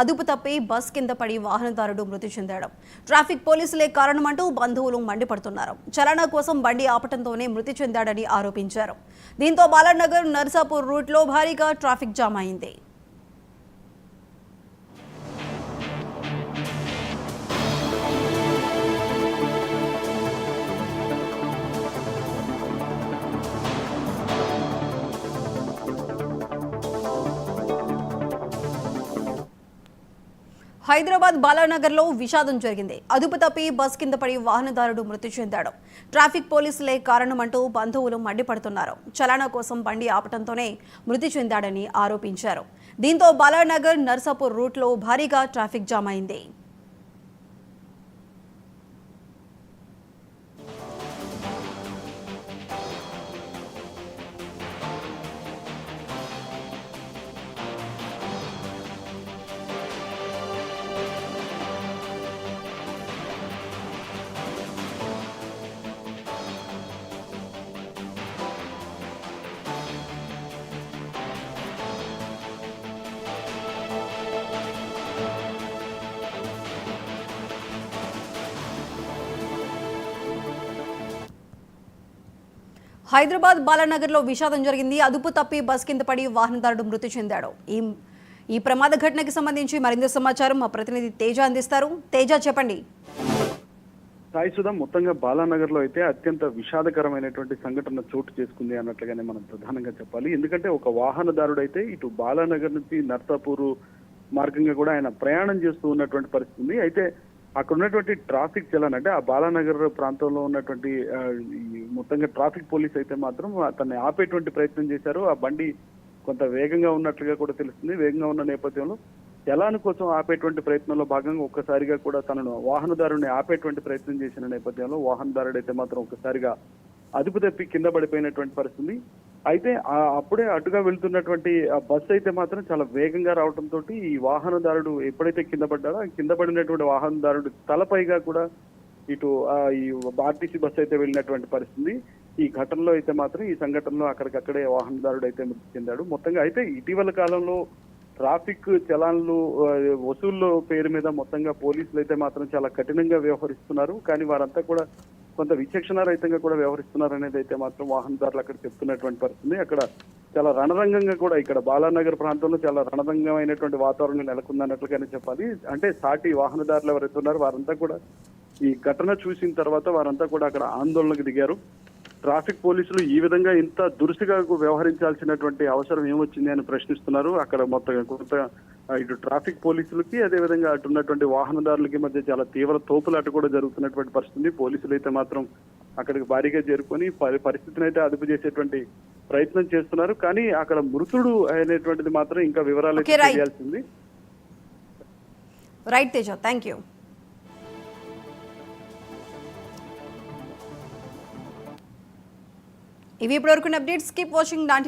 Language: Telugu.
అదుపు తప్పి బస్ కింద పడి వాహనదారుడు మృతి చెందాడు. ట్రాఫిక్ పోలీసులే కారణమంటూ బంధువులు మండిపడుతున్నారు. చలనా కోసం బండి ఆపటంతోనే మృతి చెందాడని ఆరోపించారు. దీంతో బాలానగర్ నర్సాపూర్ రూట్లో భారీగా ట్రాఫిక్ జామ్ అయింది. హైదరాబాద్ బాలానగర్లో విషాదం జరిగింది. అదుపు తప్పి బస్ కింద పడి వాహనదారుడు మృతి చెందాడు. ట్రాఫిక్ పోలీసులే కారణమంటూ బంధువులు మండిపడుతున్నారు. చలానా కోసం బండి ఆపటంతోనే మృతి చెందాడని ఆరోపించారు. దీంతో బాలానగర్ నర్సాపూర్ రూట్లో భారీగా ట్రాఫిక్ జామ్ అయింది. హైదరాబాద్ బాలానగర్లో విషాదం జరిగింది. అదుపు తప్పి బస్ కింద పడి వాహనదారుడు మృతి చెందాడు. ఈ ప్రమాద ఘటనకి సంబంధించి మరింత సమాచారం మా ప్రతినిధి తేజ అందిస్తారు. తేజ, చెప్పండి. సాయిసుధా, మొత్తంగా బాలానగర్ లో అయితే అత్యంత విషాదకరమైనటువంటి సంఘటన చోటు చేసుకుంది అన్నట్లుగానే మనం ప్రధానంగా చెప్పాలి. ఎందుకంటే ఒక వాహనదారుడు అయితే ఇటు బాలానగర్ నుంచి నర్సాపూర్ మార్గంగా కూడా ఆయన ప్రయాణం చేస్తూ ఉన్నటువంటి పరిస్థితి. అయితే అక్కడ ఉన్నటువంటి ట్రాఫిక్ చలన్ అంటే ఆ బాలానగర్ ప్రాంతంలో ఉన్నటువంటి మొత్తంగా ట్రాఫిక్ పోలీస్ అయితే మాత్రం అతన్ని ఆపేటువంటి ప్రయత్నం చేశారు. ఆ బండి కొంత వేగంగా ఉన్నట్లుగా కూడా తెలుస్తుంది. వేగంగా ఉన్న నేపథ్యంలో చలాన్ కోసం ఆపేటువంటి ప్రయత్నంలో భాగంగా ఒక్కసారిగా కూడా తనను వాహనదారుని ఆపేటువంటి ప్రయత్నం చేసిన నేపథ్యంలో వాహనదారుడు అయితే మాత్రం ఒక్కసారిగా అదుపు తప్పి కింద పడిపోయినటువంటి పరిస్థితి. అయితే అప్పుడే అటుగా వెళ్తున్నటువంటి బస్సు అయితే మాత్రం చాలా వేగంగా రావడంతో ఈ వాహనదారుడు ఎప్పుడైతే కింద పడ్డాడో కింద పడినటువంటి వాహనదారుడు తలపైగా కూడా ఇటు ఈ ఆర్టీసీ బస్సు అయితే వెళ్ళినటువంటి పరిస్థితి. ఈ ఘటనలో అయితే మాత్రం ఈ సంఘటనలో అక్కడికక్కడే వాహనదారుడు అయితే మృతి చెందాడు. మొత్తంగా అయితే ఇటీవల కాలంలో ట్రాఫిక్ చలాన్లు వసూళ్ల పేరు మీద మొత్తంగా పోలీసులు అయితే మాత్రం చాలా కఠినంగా వ్యవహరిస్తున్నారు. కానీ వారంతా కూడా కొంత విచక్షణారహితంగా కూడా వ్యవహరిస్తున్నారు అనేది అయితే మాత్రం వాహనదారులు అక్కడ చెప్తున్నటువంటి పరిస్థితి. అక్కడ చాలా రణరంగంగా కూడా ఇక్కడ బాలానగర్ ప్రాంతంలో చాలా రణరంగమైనటువంటి వాతావరణం నెలకొందన్నట్లుగానే చెప్పాలి. అంటే సాటి వాహనదారులు ఎవరైతే ఉన్నారో వారంతా కూడా ఈ ఘటన చూసిన తర్వాత వారంతా కూడా అక్కడ ఆందోళనకు దిగారు. ట్రాఫిక్ పోలీసులు ఈ విధంగా ఇంత దురుసుగా వ్యవహరించాల్సినటువంటి అవసరం ఏమొచ్చింది అని ప్రశ్నిస్తున్నారు. అక్కడ మొత్తం కొంత ఇటు ట్రాఫిక్ పోలీసులకి అదేవిధంగా అటు ఉన్నటువంటి వాహనదారులకి మధ్య చాలా తీవ్ర తోపులాట కూడా జరుగుతున్నటువంటి పరిస్థితి. పోలీసులు అయితే మాత్రం అక్కడికి భారీగా చేరుకొని పరిస్థితిని అయితే అదుపు చేసేటువంటి ప్రయత్నం చేస్తున్నారు. కానీ అక్కడ మృతుడు అనేటువంటిది మాత్రం ఇంకా వివరాలు తెలియాల్సింది. Right Teja, thank you. ఇవి ఇప్పటివరకు అప్డేట్స్. Keep watching 19